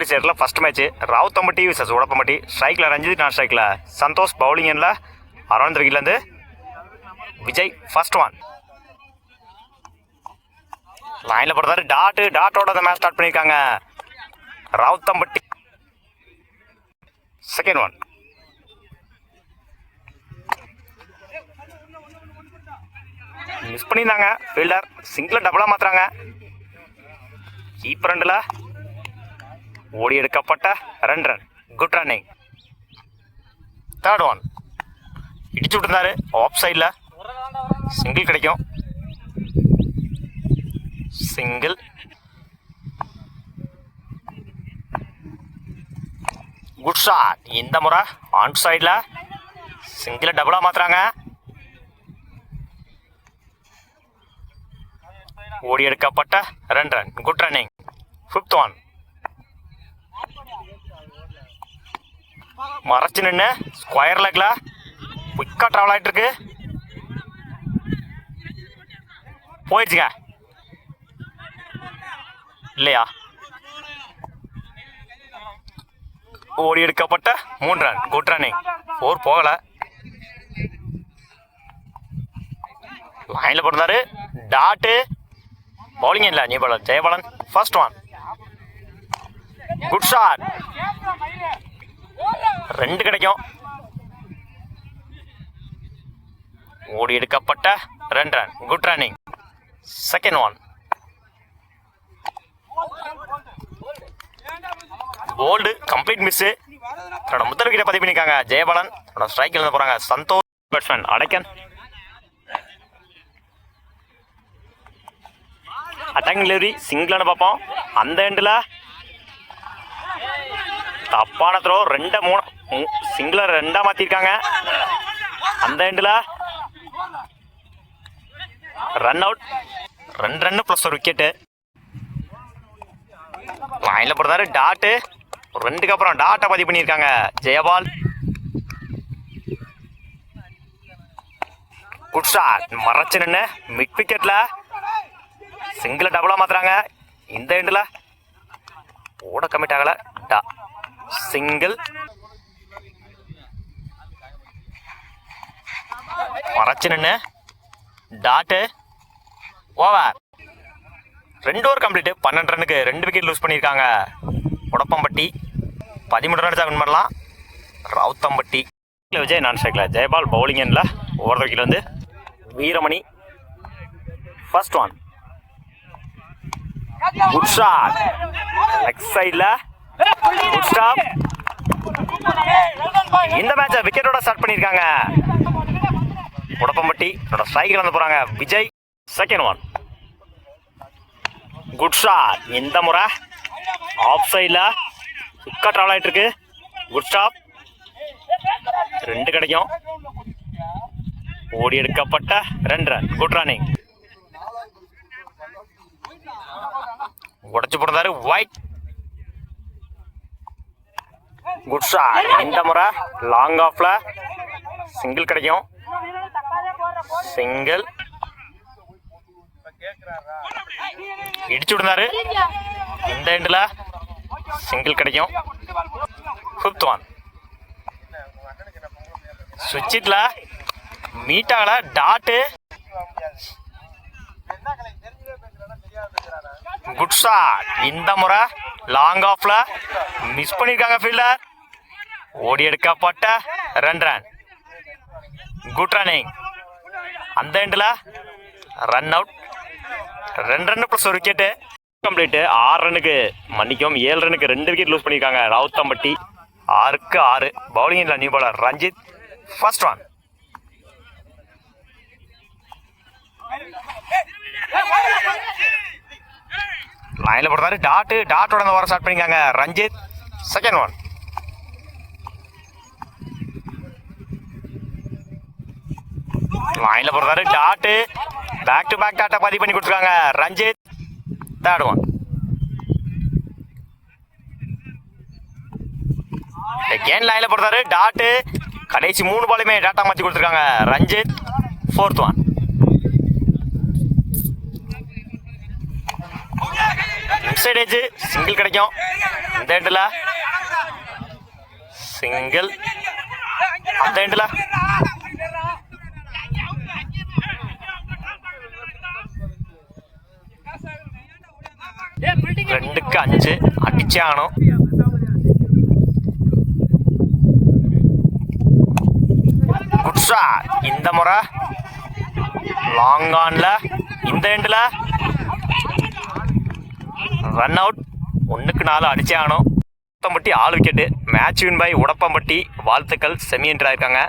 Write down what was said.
சேரில் first match ராவுத்தம்பட்டி versus Udappampatti. ஸ்ட்ரைக்கில் ரஞ்சித், நான் ஸ்ட்ரைக்கில் சந்தோஷ். பவுலிங் எண்ணில் அரவந்திரிலேருந்து விஜய். ஃபர்ஸ்ட் ஒன் லைனில் போடுறாரு. டாட்டோட அந்த மேட்ச் ஸ்டார்ட் பண்ணியிருக்காங்க ராவுத்தம்பட்டி. செகண்ட் ஒன் மிஸ் பண்ணியிருந்தாங்க. ஃபீல்டர் சிங்கிள் டபுளாக மாற்றுறாங்க. கீப்பர் ரெண்டில் ஓடி எடுக்கப்பட்ட 2 run. Good running. Third one இடிச்சு விட்டுருந்தாரு. ஆஃப் சைடில் சிங்கிள் கிடைக்கும். சிங்கிள். Good shot. இந்த முறை ஆன் சைடில் சிங்கிளை டபுளாக மாற்றுறாங்க. ஓடி எடுக்கப்பட்ட 2 run. Good running. Fifth one மறைச்சு நின்று ஸ்கொயர் லெக்ல குயிக்காக ட்ராவல் ஆகிட்டு இருக்கு. போயிடுச்சுங்க. இல்லையா? ஓடி எடுக்கப்பட்ட 3 ரன். Good running. 4 போகலை. லைனில் போட்டிருந்தாரு. டாட்டு. பவுலிங் இல்லை, new bowler Jayabalan. First one good shot. 2 கிடைக்கும். ஓடி எடுக்கப்பட்ட 2 run. Good running. Second one bowled complete miss. தன்னோட முதல் விக்கெட்டை பதிவு பண்ணியிருக்காங்க ஜெயபாலன். தன்னோட ஸ்ட்ரைக்கில் இருந்து போகிறாங்க Santhosh. Batsman Adaikkan. Attacking delivery சிங்கிளான பார்ப்போம். அந்த எண்டில் தப்பான த்ரோ. 2-3 சிங்கிளை 2ஆக மாற்றிருக்காங்க. அந்த எண்டில் run out. 2 run plus 1 wicket. லைனில் போடுறாரு. டாட்டு. 2க்கு அப்புறம் டாட்டை பதிவு பண்ணியிருக்காங்க ஜெயபால். Good shot. மறைச்சு நின்று மிட் விக்கெட்டில் சிங்கிளை டபுளாக மாற்றுறாங்க. இந்த எண்டில் ஓட கமிட் ஆகலை. சிங்கிள். மறைச்சு நின்று டாட்டு. ஓவர். 2 over complete. 12 ரன்னுக்கு 2 விக்கெட் லூஸ் பண்ணியிருக்காங்க உடப்பம்பட்டி. 13 ரன் வின் பண்ணலாம் ராவுத்தம்பட்டி. விஜய், நான் ஸ்ட்ரைக்கில் ஜெயபால். பவுலிங் எண்ணில் ஓவர் விக்கெட் வந்து Veeramani. First one good shot. Leg சைடில் குட் ஸ்டாப். இந்த மேட்சை விக்கெட்டோட ஸ்டார்ட் பண்ணியிருக்காங்க உடப்பம்பட்டி. ஸ்ட்ரைக்கில் வந்து போகிறாங்க Vijay. Second one good shot. இந்த முறை ஆஃப் சைடில் குயிக்காக ட்ராவல் ஆகிட்டு இருக்கு. Good stop. 2 கிடைக்கும். ஓடி எடுக்கப்பட்ட 2 ரன். Good running. உடச்சு போடுறாரு. ஒயிட். Good shot. இந்த முறை லாங் ஆஃப்ல சிங்கிள் கிடைக்கும். சிங்கிள். இடிச்சு விடுறாரு. இந்த எண்டில் சிங்கிள் கிடைக்கும். ஃபிஃப்த் ஒன் சுவிட்சில் மீட் ஆகல. டாட்டு. Good shot. இந்த முறை லாங் ஆஃப்ல மிஸ் பண்ணியிருக்காங்க ஃபீல்டர். ஓடி எடுக்கப்பட்ட 2 ரன். Good running. அந்த எண்டில் run out. 2 run plus 1 wicket. Complete. 6 ரன்னுக்கு மன்னிக்கும் 7 ரன்னுக்கு 2 விக்கெட் லூஸ் பண்ணியிருக்காங்க ராவுத்தம்பட்டி. 6க்கு 6. பவுலிங் இல்லை, new bowler Ranjith. First one லைனில் போடுறாரு. டாட்டோட அந்த வர ஸ்டார்ட் பண்ணியிருக்காங்க ரஞ்சித். செகண்ட் ஒன் லைனில் போடுறாரு. டாட்டு. பேக் டு பேக் டாட்டை பதிவு பண்ணி கொடுத்துருக்காங்க ரஞ்சித். தேர்ட் ஒன் அகேன் லைனில் போடுறாரு. டாட்டு. கடைசி 3 பாலுமே டாட்டா மாற்றி கொடுத்துருக்காங்க Ranjith. Fourth one left side edge single கிடைக்கும். இந்த எண்டில் சிங்கிள், அந்த எண்டில் ரெண்டுக்கு 5 அடிச்சே ஆகணும். Good shot. இந்த முறை லாங் ஆன்ல இந்த எண்டில் ரன் அவுட். 1க்கு 4 அடிச்சே ஆகணும். Udappampatti 6 wicket. Match win by Udappampatti. வாழ்த்துக்கள், செமி என்ட்ராயிருக்காங்க.